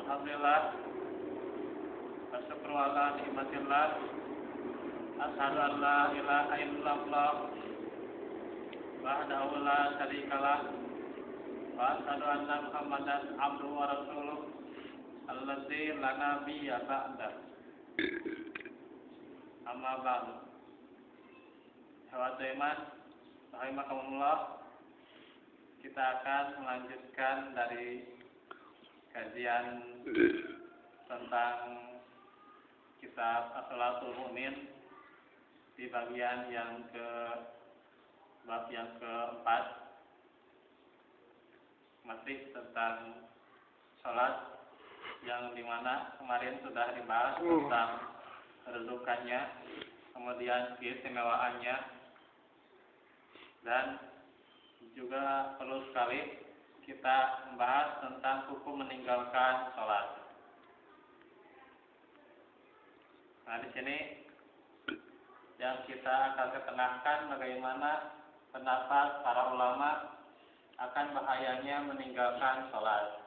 Alhamdulillah, wasyukru ala nikmatillah. Asyhadu an la ilaha illallah wahdahu la syarikalah wa asyhadu anna Muhammadan abduhu wa rasuluh allazi la nabiyya ba'da. Amma ba'du. Sahabat iman, rahimakumullah, kita akan melanjutkan dari kajian tentang kitab Akhlaqul Mu'min di bagian bab yang keempat, masih tentang sholat, yang dimana kemarin sudah dibahas tentang kedudukannya, kemudian keistimewaannya, dan juga perlu sekali kita membahas tentang hukum meninggalkan sholat. Nah, di sini yang kita akan ketengahkan bagaimana pendapat para ulama akan bahayanya meninggalkan sholat.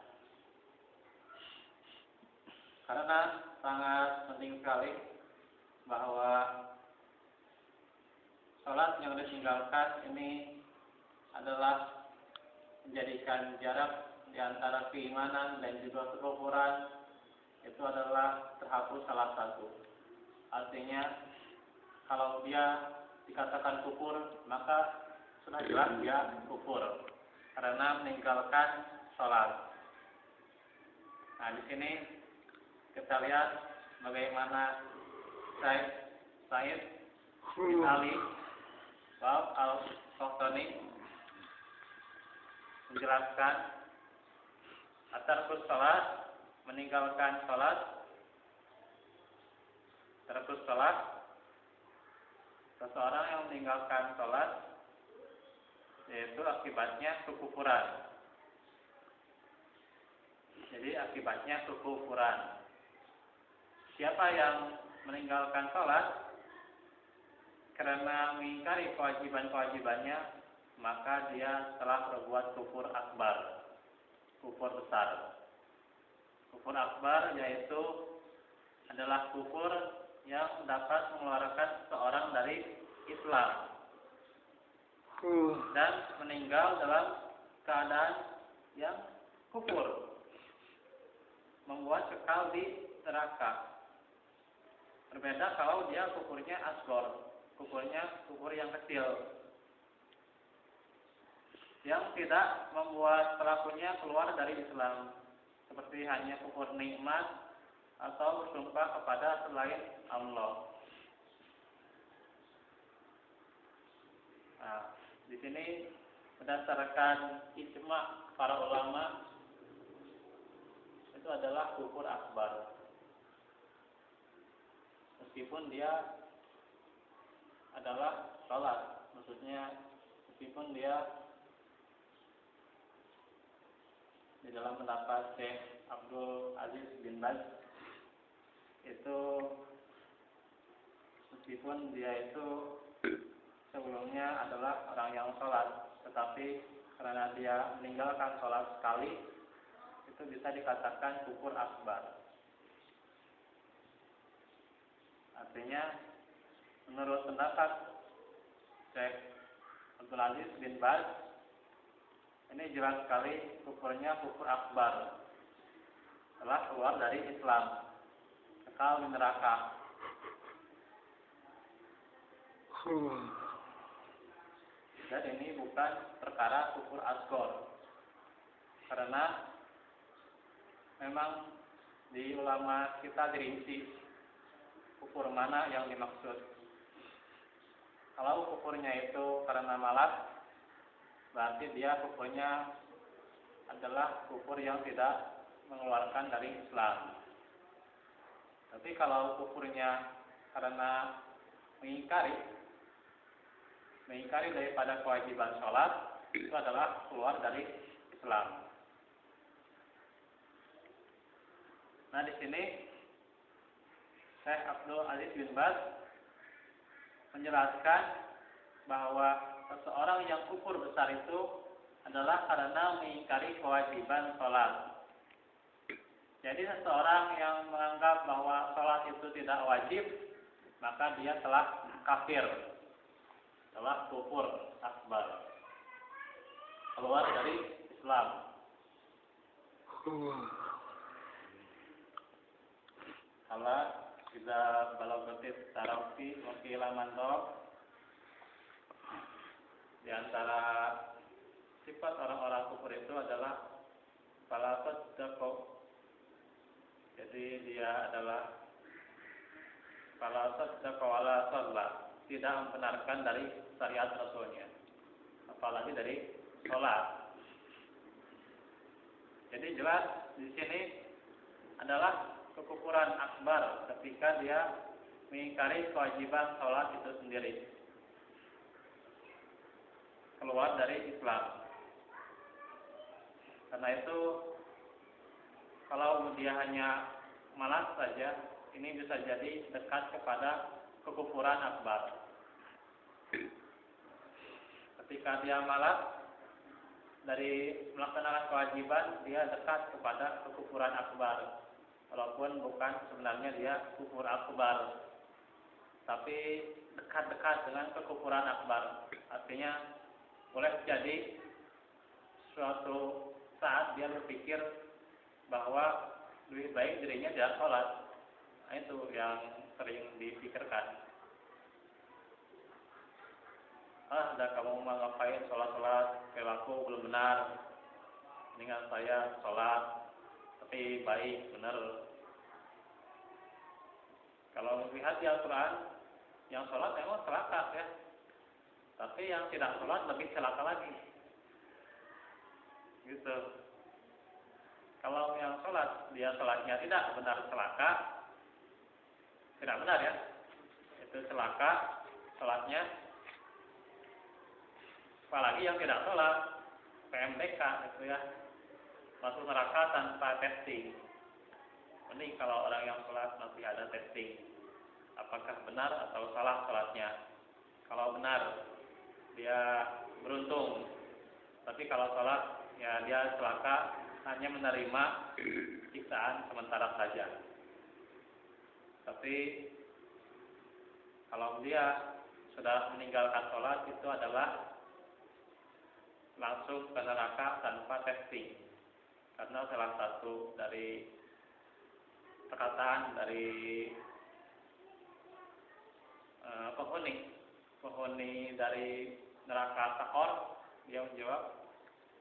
Karena sangat penting sekali bahwa sholat yang ditinggalkan ini adalah menjadikan jarak di antara keimanan dan juga kekufuran itu adalah terhapus salah satu. Artinya kalau dia dikatakan kufur, maka sudah jelas dia kufur karena meninggalkan sholat. Nah, di sini kita lihat bagaimana Syekh Said bin Ali Al-Qahtani menjelaskan tarkus sholat, meninggalkan sholat, tarkus sholat, seseorang yang meninggalkan sholat yaitu akibatnya kekufuran. Jadi akibatnya kekufuran. Siapa yang meninggalkan sholat karena mengingkari kewajiban-kewajibannya, maka dia telah berbuat kufur akbar, kufur besar. Kufur akbar yaitu adalah kufur yang dapat mengeluarkan seorang dari Islam dan meninggal dalam keadaan yang kufur, membuat kekal di neraka. Berbeda kalau dia kufurnya asgor, kufurnya kufur yang kecil, yang tidak membuat pelakunya keluar dari Islam, seperti hanya kufur nikmat atau bersumpah kepada selain Allah. Nah, di sini berdasarkan ijma para ulama itu adalah kufur akbar, meskipun dia adalah sholat, maksudnya meskipun dia di dalam pendapat Syekh Abdul Aziz bin Baz itu meskipun dia itu sebelumnya adalah orang yang sholat, tetapi karena dia meninggalkan sholat sekali itu bisa dikatakan kufur akbar. Artinya menurut pendapat Syekh Abdul Aziz bin Baz ini jelas sekali kufurnya kufur akbar, telah keluar dari Islam, kekal di neraka. Dan ini bukan perkara kufur asgor, karena memang di ulama kita dirinci kufur mana yang dimaksud. Kalau kufurnya itu karena malas, berarti dia kufurnya adalah kufur yang tidak mengeluarkan dari Islam. Tapi kalau kufurnya karena mengingkari daripada kewajiban sholat, itu adalah keluar dari Islam. Nah, di sini Syekh Abdul Aziz bin Baz menjelaskan bahwa seseorang yang kufur besar itu adalah karena mengingkari kewajiban sholat. Jadi seseorang yang menganggap bahwa sholat itu tidak wajib, maka dia telah kafir, telah kufur akbar, keluar dari Islam. Kalau kita balagotit tarafi wakilah mantap, di antara sifat orang-orang kufur itu adalah falatat dako. Jadi dia adalah falatat dako ala sholat, tidak membenarkan dari syariat Rasulnya, apalagi dari sholat. Jadi jelas di sini adalah kekufuran akbar ketika dia mengingkari kewajiban sholat itu sendiri, keluar dari Islam. Karena itu kalau dia hanya malas saja, ini bisa jadi dekat kepada kekufuran akbar. Ketika dia malas dari melaksanakan kewajiban, dia dekat kepada kekufuran akbar. Walaupun bukan sebenarnya dia kufur akbar, tapi dekat-dekat dengan kekufuran akbar. Artinya boleh jadi suatu saat dia berpikir bahwa lebih baik dirinya tidak sholat. Nah, itu yang sering dipikirkan. Udah kamu mau ngapain sholat-sholat, perilaku belum benar, mendingan saya sholat, tapi baik, benar. Kalau melihat di Al-Quran, yang sholat memang celaka ya, tapi yang tidak sholat lebih celaka lagi. Gitu. Kalau yang sholat, dia sholatnya tidak benar celaka, tidak benar ya, itu celaka sholatnya. Apalagi yang tidak sholat, PMDK itu ya, masuk neraka tanpa testing. Mending kalau orang yang sholat masih ada testing, apakah benar atau salah sholatnya. Kalau benar, dia beruntung. Tapi kalau sholat, ya dia celaka, hanya menerima siksaan sementara saja. Tapi kalau dia sudah meninggalkan sholat, itu adalah langsung ke neraka tanpa testing. Karena salah satu dari perkataan dari penghuni dari neraka Sakor, dia menjawab,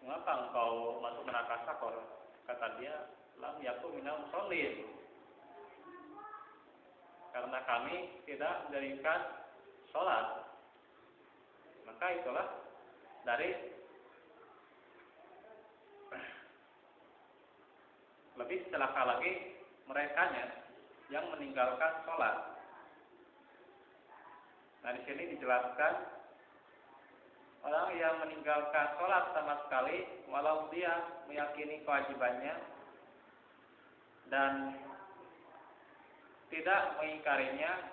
mengapa engkau masuk neraka Sakor? Kata dia, lam yakum minal musholin, karena kami tidak mendirikan sholat. Maka itulah dari lebih celaka lagi merekanya yang meninggalkan sholat. Nah, di sini dijelaskan orang yang meninggalkan sholat sama sekali, walau dia meyakini kewajibannya dan tidak mengingkarinya,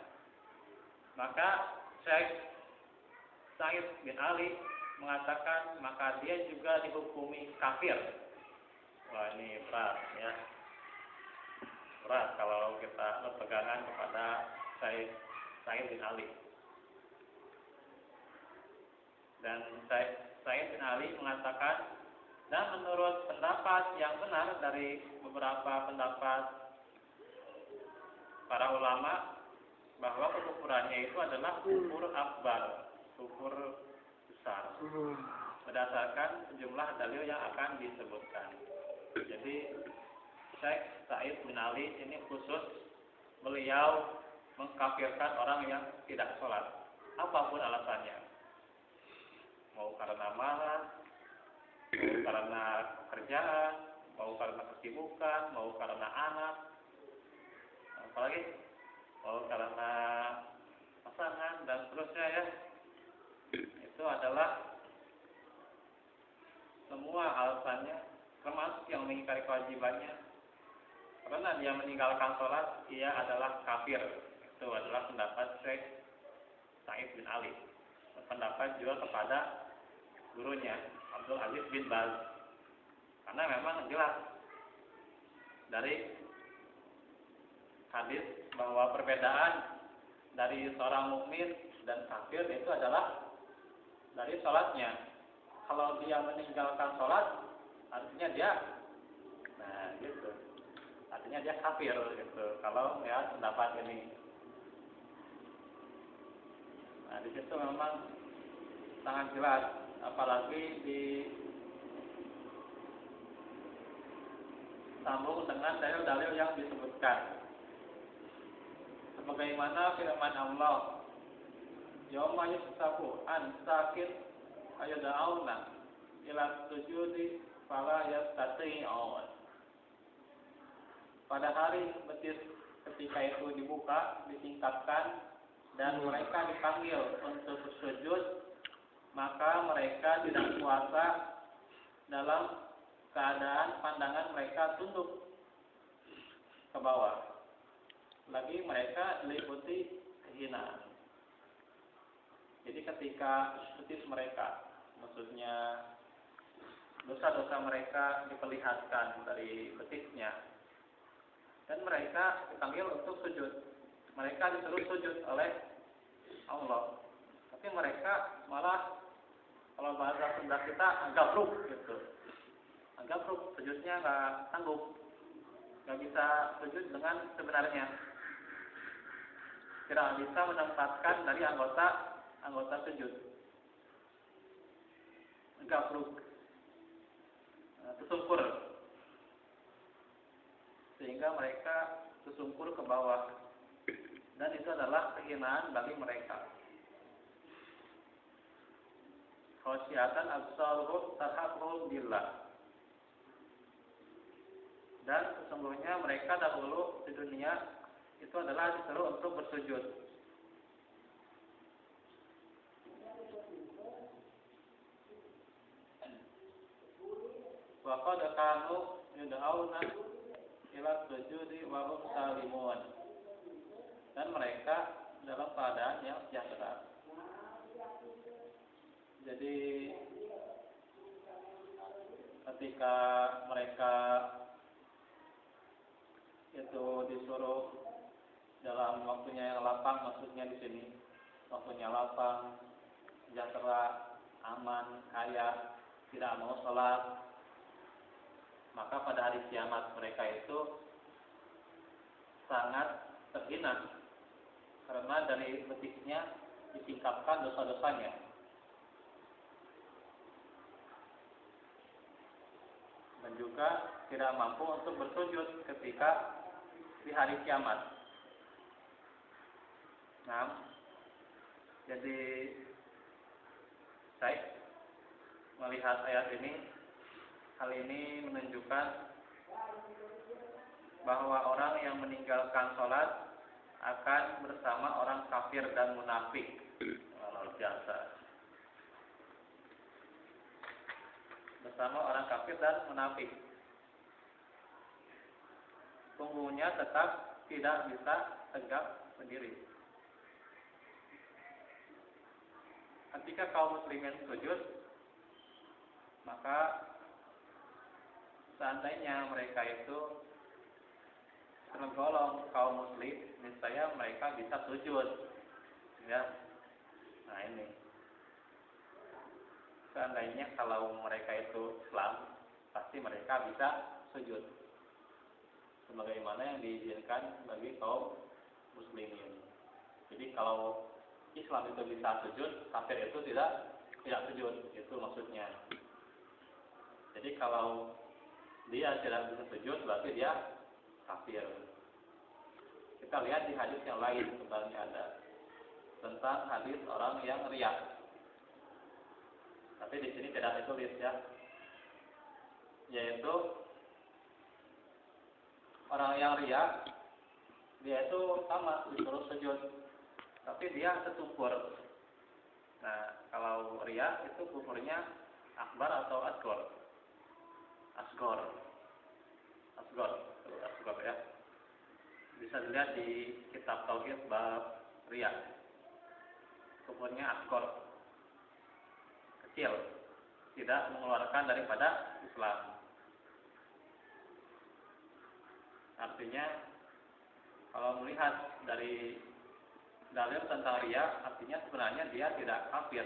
maka Syekh Said bin Ali mengatakan maka dia juga dihukumi kafir. Wah, ini berat ya, berat kalau kita berpegangan kepada Syekh Said bin Ali. Dan Said bin Ali mengatakan, dan menurut pendapat yang benar dari beberapa pendapat para ulama, bahwa kekufurannya itu adalah kufur akbar, kufur besar, berdasarkan sejumlah dalil yang akan disebutkan. Jadi Syekh Said bin Ali ini khusus beliau mengkafirkan orang yang tidak sholat, apapun alasannya, mau karena marah, mau karena kerjaan, mau karena kesibukan, mau karena anak, apalagi mau karena pasangan dan seterusnya ya. Itu adalah semua alasannya, termasuk yang mengingkari kewajibannya. Karena dia meninggalkan sholat, ia adalah kafir. Itu adalah pendapat Syekh Said bin Ali. Pendapat juga kepada gurunya Abdul Aziz bin Baz. Karena memang jelas dari hadis bahwa perbedaan dari seorang mukmin dan kafir itu adalah dari sholatnya. Kalau dia meninggalkan sholat, artinya dia, nah gitu, artinya dia kafir gitu. Kalau ya pendapat ini, nah di situ memang sangat jelas, apalagi disambung dengan dalil-dalil yang disebutkan. Sebagaimana firman Allah, yauma yusafu an sakin ayada'una ila sujudi fala yastati'un. Pada hari betis ketika itu dibuka, disingkapkan, dan mereka dipanggil untuk bersujud, maka mereka tidak kuasa dalam keadaan pandangan mereka tunduk ke bawah. Lagi mereka diliputi kehinaan. Jadi ketika betis mereka, maksudnya dosa-dosa mereka diperlihatkan dari betisnya, dan mereka dipanggil untuk sujud. Mereka disuruh sujud oleh Allah, tapi mereka malah, kalau bahasa Sunda kita, gabruk gitu. Gabruk, sujudnya nggak sanggup, nggak bisa sujud dengan sebenarnya. Tidak bisa menempatkan dari anggota sujud. Gabruk, tersungkur, sehingga mereka tersungkur ke bawah, dan itu adalah kehinaan bagi mereka. Khasyiatan absaruhum tarhaquhum billah. Dan sesungguhnya mereka dahulu di dunia itu adalah disuruh untuk bersujud. Wa qad kanu yud'auna ila sujudi wa hum salimun. Dan mereka dalam keadaan yang sejahtera. Jadi ketika mereka itu disuruh dalam waktunya yang lapang, maksudnya di sini waktunya lapang, sejahtera, aman, kaya, tidak mau sholat, maka pada hari kiamat mereka itu sangat terhina karena dari betisnya disingkapkan dosa-dosanya, dan juga tidak mampu untuk bersujud ketika di hari kiamat. Nah, jadi saya melihat ayat ini, hal ini menunjukkan bahwa orang yang meninggalkan sholat akan bersama orang kafir dan munafik. Luar biasa. Bersama orang kafir dan munafik. Punggungnya tetap tidak bisa tegak berdiri. Ketika kaum muslimin sujud, maka seandainya mereka itu tergolong kaum muslim, niscaya mereka bisa sujud, ya. Nah ini, seandainya kalau mereka itu Islam, pasti mereka bisa sujud, sebagaimana yang diizinkan bagi kaum muslimin. Jadi kalau Islam itu bisa sujud, kafir itu tidak sujud, itu maksudnya. Jadi kalau dia tidak bisa sujud, berarti dia kafir. Kita lihat di hadis yang lain sebenarnya ada tentang hadis orang yang riya. Tapi di sini tidak ditulis ya, yaitu orang yang riya, dia itu sama disuruh sujud, tapi dia tersungkur. Nah, kalau riya itu kufurnya akbar atau asgor? Asgor ya. Bisa dilihat di kitab Tauhid bab riya. Kufurnya asgor, kecil, tidak mengeluarkan daripada Islam. Artinya kalau melihat dari dalil tentang riya, artinya sebenarnya dia tidak kafir.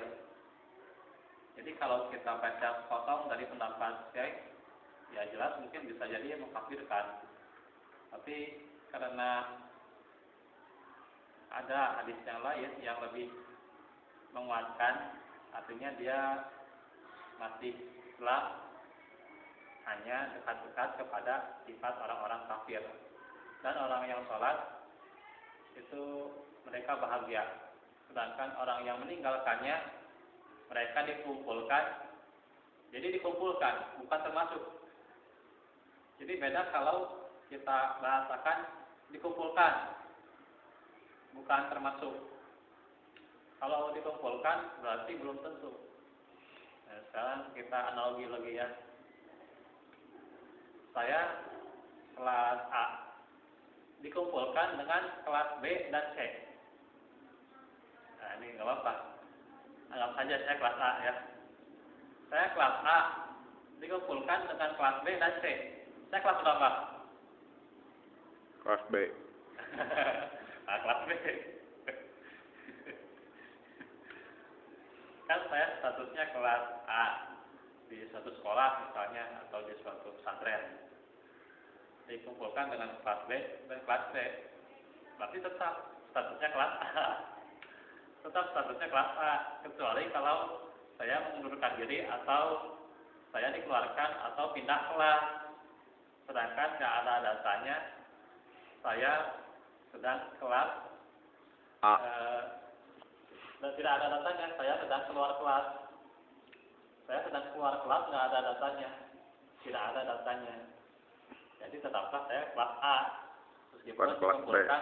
Jadi kalau kita baca potong dari pendapat Syekh, ya jelas mungkin bisa jadi mengkafirkan. Tapi karena ada hadis yang lain yang lebih menguatkan, artinya dia masih Islam, hanya dekat-dekat kepada sifat orang-orang kafir. Dan orang yang sholat itu mereka bahagia, sedangkan orang yang meninggalkannya mereka dikumpulkan. Jadi dikumpulkan, bukan termasuk. Jadi beda kalau kita bahasakan dikumpulkan, bukan termasuk. Kalau dikumpulkan berarti belum tentu. Nah, sekarang kita analogi lagi ya. Saya kelas A dikumpulkan dengan kelas B dan C. Nah, ini nggak apa-apa. Anggap saja saya kelas A ya. Saya kelas A dikumpulkan dengan kelas B dan C. Saya kelas berapa? Kelas B. Nah, kelas B. Kan saya statusnya kelas A di suatu sekolah misalnya atau di suatu pesantren. Dikumpulkan dengan kelas B dan kelas C. Berarti tetap statusnya kelas A. Tetap statusnya kelas A, kecuali kalau saya mengundurkan diri atau saya dikeluarkan atau pindah kelas. Sedangkan nggak ada dasarnya saya sedang kelas A. Dan tidak ada datanya, saya sedang keluar kelas. Saya sedang keluar kelas, nggak ada datanya, tidak ada datanya. Jadi tetaplah saya kelas A, meskipun dikumpulkan,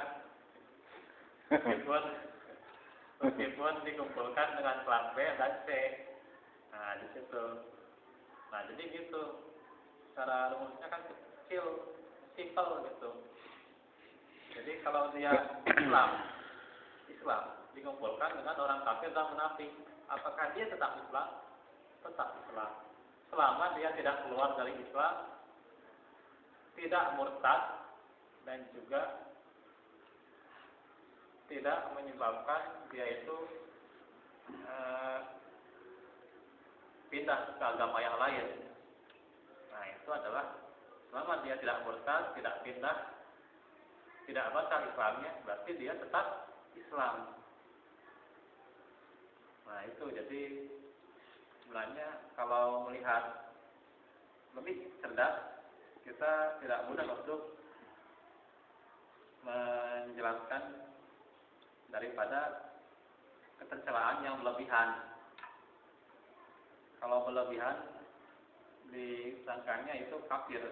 meskipun dikumpulkan dengan kelas B dan C. Nah di situ. Nah jadi gitu. Cara rumusnya kan kecil, simple gitu. Jadi kalau dia Islam dikumpulkan dengan orang kafir dan munafik, apakah dia tetap Islam? Tetap Islam. Selama dia tidak keluar dari Islam, tidak murtad, dan juga tidak menyebabkan dia itu pindah ke agama yang lain. Nah itu adalah selama dia tidak murtad, tidak pindah, tidak batal Islamnya, berarti dia tetap Islam. Nah itu jadi sebenarnya kalau melihat lebih cerdas, kita tidak mudah untuk menjelaskan daripada ketercelaan yang berlebihan. Kalau berlebihan disangkanya itu kafir.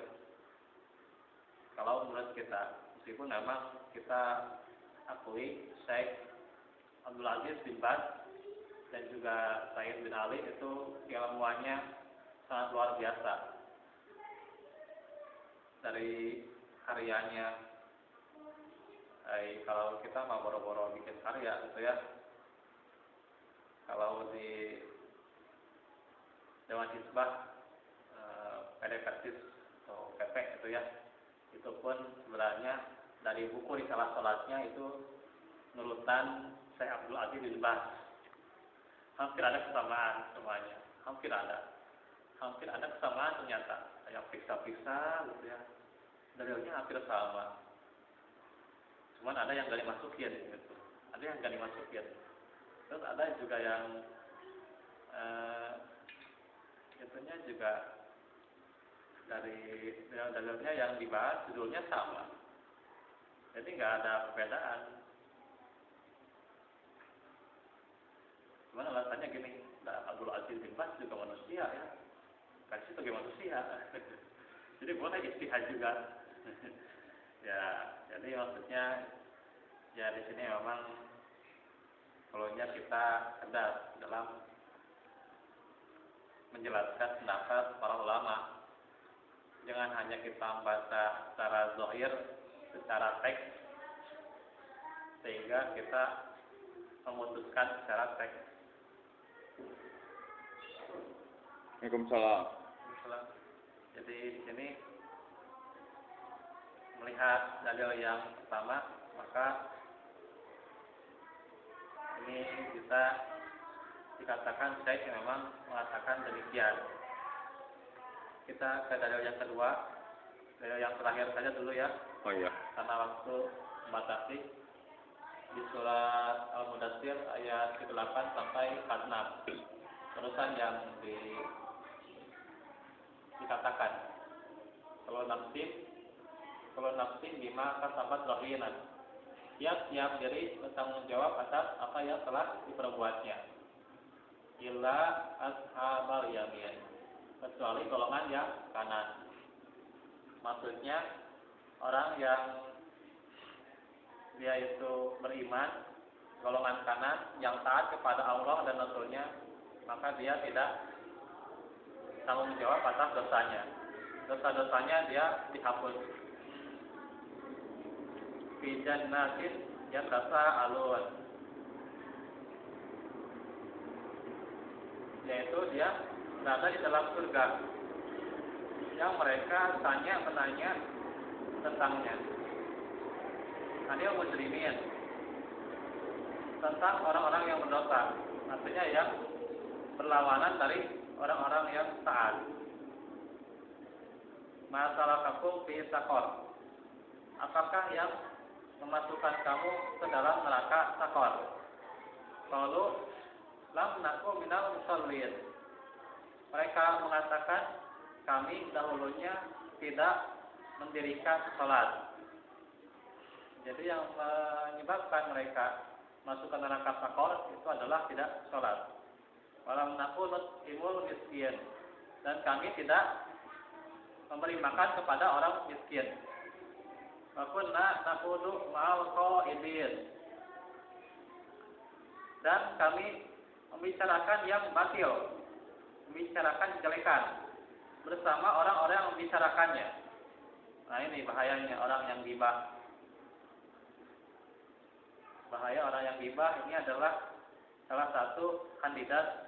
Kalau menurut kita, meskipun memang kita akui Syekh Abdul Aziz bin Baz dan juga Sayyid bin Ali itu ilmuannya sangat luar biasa. Dari karyanya, kalau kita mau boro-boro bikin karya gitu ya, kalau di Dewan Hizbah PDPersis atau PP itu ya, itu pun sebenarnya dari buku risalah sholatnya itu nurutan Syekh Abdul Aziz bin Baz. Hampir ada kesamaan semuanya, hampir ada kesamaan ternyata. Kayak periksa-periksa gitu ya, dalilnya hampir sama. Cuman ada yang gak dimasukin gitu, ada yang gak dimasukin. Terus ada juga yang itunya juga dari dalilnya yang dibahas judulnya sama, jadi nggak ada perbedaan. Cuman alasannya gini, Abdul Aziz bin Baz juga manusia ya, kasih sebagai manusia, jadi boleh ijtihad juga. Ya, jadi maksudnya ya di sini memang perlunya kita cerdas dalam menjelaskan pendapat para ulama. Jangan hanya kita membaca secara zahir, secara teks, sehingga kita memutuskan secara teks. Waalaikumsalam. Jadi di sini melihat dalil yang pertama, maka ini bisa dikatakan syekh yang memang mengatakan demikian. Kita ke dalil yang kedua, dalil yang terakhir saja dulu ya. Oh iya. Karena waktu membatasi. Di surat Al-Mudaththir ayat 8 sampai 46. Terusan yang dikatakan kalau nafsin bima kasabat rahinan. Tiap diri bertanggung jawab atas apa yang telah diperbuatnya. Illa ashabal yamin, kecuali golongan yang kanan. Maksudnya orang yang dia itu beriman, golongan kanan yang taat kepada Allah dan Rasul-Nya, maka dia tidak tanggung jawab atas dosanya. Dosa-dosanya dia dihapus. Fi jannatin yatasaalun, yaitu dia berada di dalam surga yang mereka menanya tentangnya. Anil mujrimin, tentang orang-orang yang berdosa, artinya yang berlawanan dari orang-orang yang taat. Masalakakum fi saqar, apakah yang memasukkan kamu ke dalam neraka Saqar? Qalu lam naku minal musallin, mereka mengatakan kami dahulunya tidak mendirikan salat. Jadi yang menyebabkan mereka masuk ke neraka Saqar itu adalah tidak sholat. Walam naqul imul miskin, dan kami tidak memberi makan kepada orang miskin. Wa kunna naqudu ma'al qaidin, dan kami membicarakan yang batil, membicarakan kejelekan bersama orang-orang yang membicarakannya. Nah, ini bahayanya orang yang ghibah. Bahaya orang yang ghibah ini adalah salah satu kandidat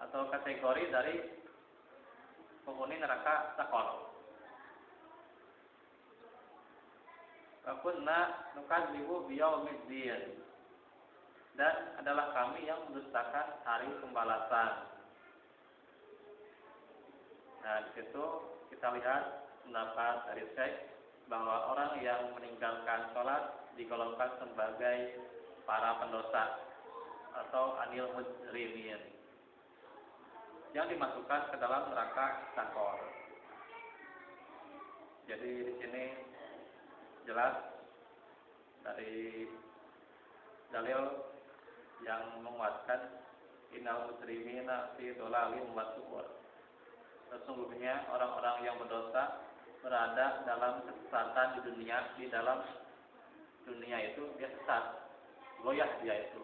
atau kategori dari penghuni neraka Saqar. Wa kunna nukadzibu biyaumiddin, dan adalah kami yang mendustakan hari pembalasan. Nah, di situ kita lihat pendapat dari Syekh bahwa orang yang meninggalkan sholat digolongkan sebagai para pendosa atau anil mujrimin yang dimasukkan ke dalam neraka Saqar. Jadi di sini jelas dari dalil yang menguatkan innal mujrimina fi dhalalin wa su'ur. Sesungguhnya orang-orang yang berdosa berada dalam kesesatan di dalam dunia itu dia sesat, goyah dia itu.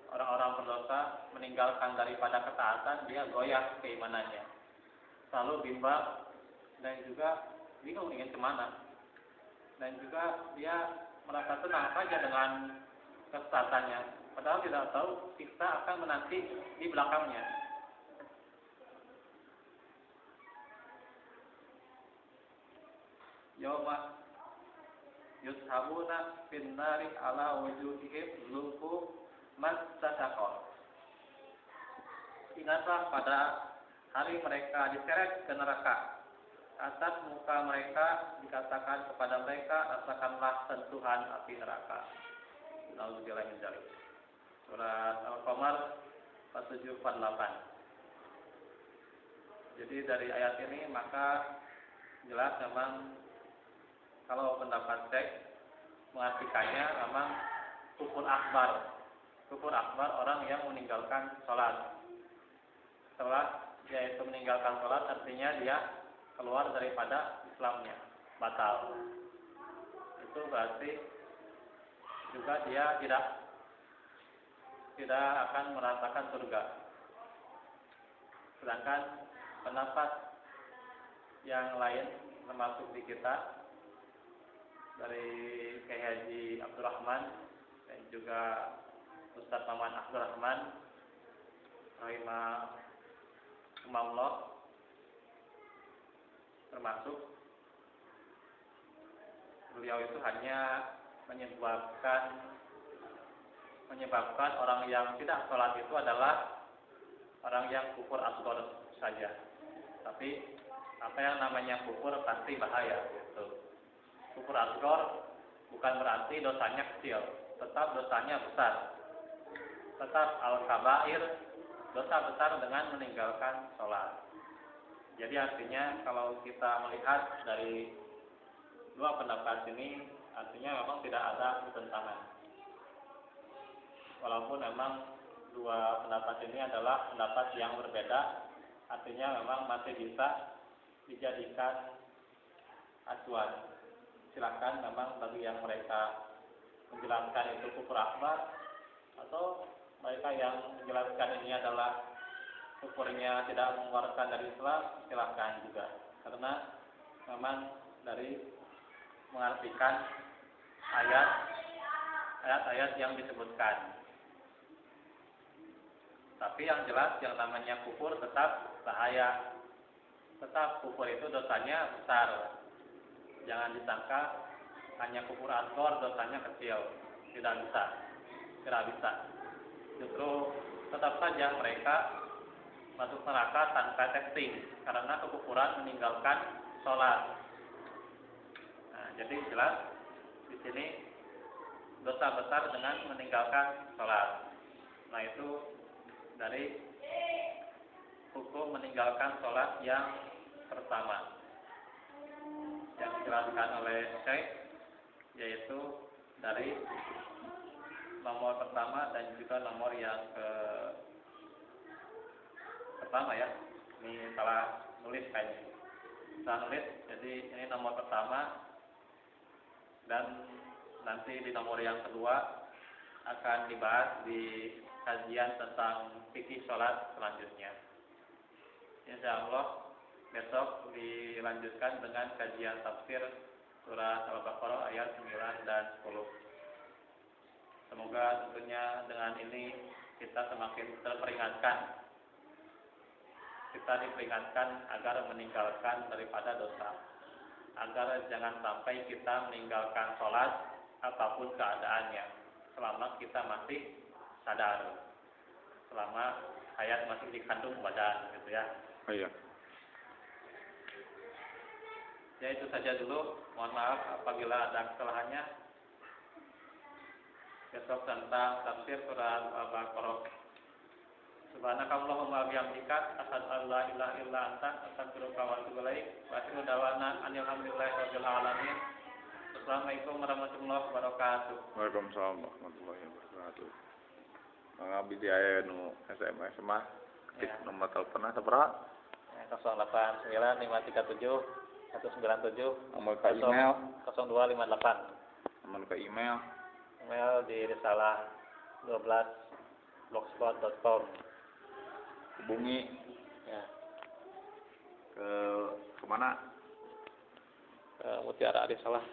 Orang-orang berdosa meninggalkan daripada ketaatan, dia goyah keimanannya, selalu bimbang dan juga bingung ingin kemana, dan juga dia merasa tenang saja dengan kesesatannya, padahal tidak tahu siksa akan menanti di belakangnya. Yauma yushabuna fin nari ala wujuhihim luku mastasaqor. Ingatlah pada hari mereka diseret ke neraka, atas muka mereka dikatakan kepada mereka, rasakanlah sentuhan api neraka. Nauzubillah min dzalik. Surat Al-Qamar 47-48. Jadi dari ayat ini maka jelas memang kalau pendapat Syekh mengartikannya memang kufur akbar. Kufur akbar orang yang meninggalkan sholat. Setelah dia itu meninggalkan sholat, artinya dia keluar daripada Islamnya, batal. Itu berarti juga dia tidak akan merasakan surga. Sedangkan pendapat yang lain termasuk di kita dari Kyai Haji Abdurrahman dan juga Ustaz Maman Abdurrahman rahimahumullah, termasuk beliau itu hanya menyebabkan orang yang tidak sholat itu adalah orang yang kufur asghar saja. Tapi apa yang namanya kufur pasti bahaya gitu. Kufur asghar bukan berarti dosanya kecil, tetap dosanya besar. Tetap al-kabair, dosa besar dengan meninggalkan sholat. Jadi artinya kalau kita melihat dari dua pendapat ini, artinya memang tidak ada pertentangan. Walaupun memang dua pendapat ini adalah pendapat yang berbeda, artinya memang masih bisa dijadikan acuan. Silakan memang bagi yang mereka menjelaskan itu kufur akbar, atau mereka yang menjelaskan ini adalah kufurnya tidak mengeluarkan dari Islam, silakan juga. Karena memang dari mengartikan ayat-ayat yang disebutkan. Tapi yang jelas yang namanya kufur tetap bahaya. Tetap kufur itu dosanya besar. Jangan disangka hanya kufur asghar dosanya kecil. Tidak bisa. Justru tetap saja mereka masuk neraka tanpa testing karena kekufuran meninggalkan sholat. Nah, jadi jelas di sini dosa besar dengan meninggalkan sholat. Nah, itu dari hukum meninggalkan sholat yang pertama yang dijelaskan oleh Syekh, yaitu dari nomor pertama dan juga nomor yang pertama ya. Ini salah nulis kayaknya. Salah nulis. Jadi ini nomor pertama dan nanti di nomor yang kedua akan dibahas di kajian tentang fikih sholat selanjutnya. Insya Allah besok dilanjutkan dengan kajian tafsir surah Al-Baqarah ayat 9 dan 10. Semoga tentunya dengan ini kita semakin terperingatkan. Kita diperingatkan agar meninggalkan daripada dosa. Agar jangan sampai kita meninggalkan sholat apapun keadaannya. Selama kita masih sadar. Selama hayat masih dikandung badan gitu ya. Oh iya. Ya itu saja dulu. Mohon maaf apabila ada kesalahannya. Besok tentang tafsir surah Al-Baqarah. Subhanakallahumma wa bihamdika asyhadu an la ilaha illa anta astaghfiruka wa atubu ilaik. Wa akhiru da'wana alhamdulillahi rabbil alamin. Assalamualaikum warahmatullahi wabarakatuh. Waalaikumsalam warahmatullahi wabarakatuh. Mangabdi di aya nu SMS mah ketik nomor teleponna sabaraha? 089 537 197 Nomor ke email 0258. nomor ke email Di risalah 12blogspot.com. hubungi Ya, ke kemana? Mutiara Risalah.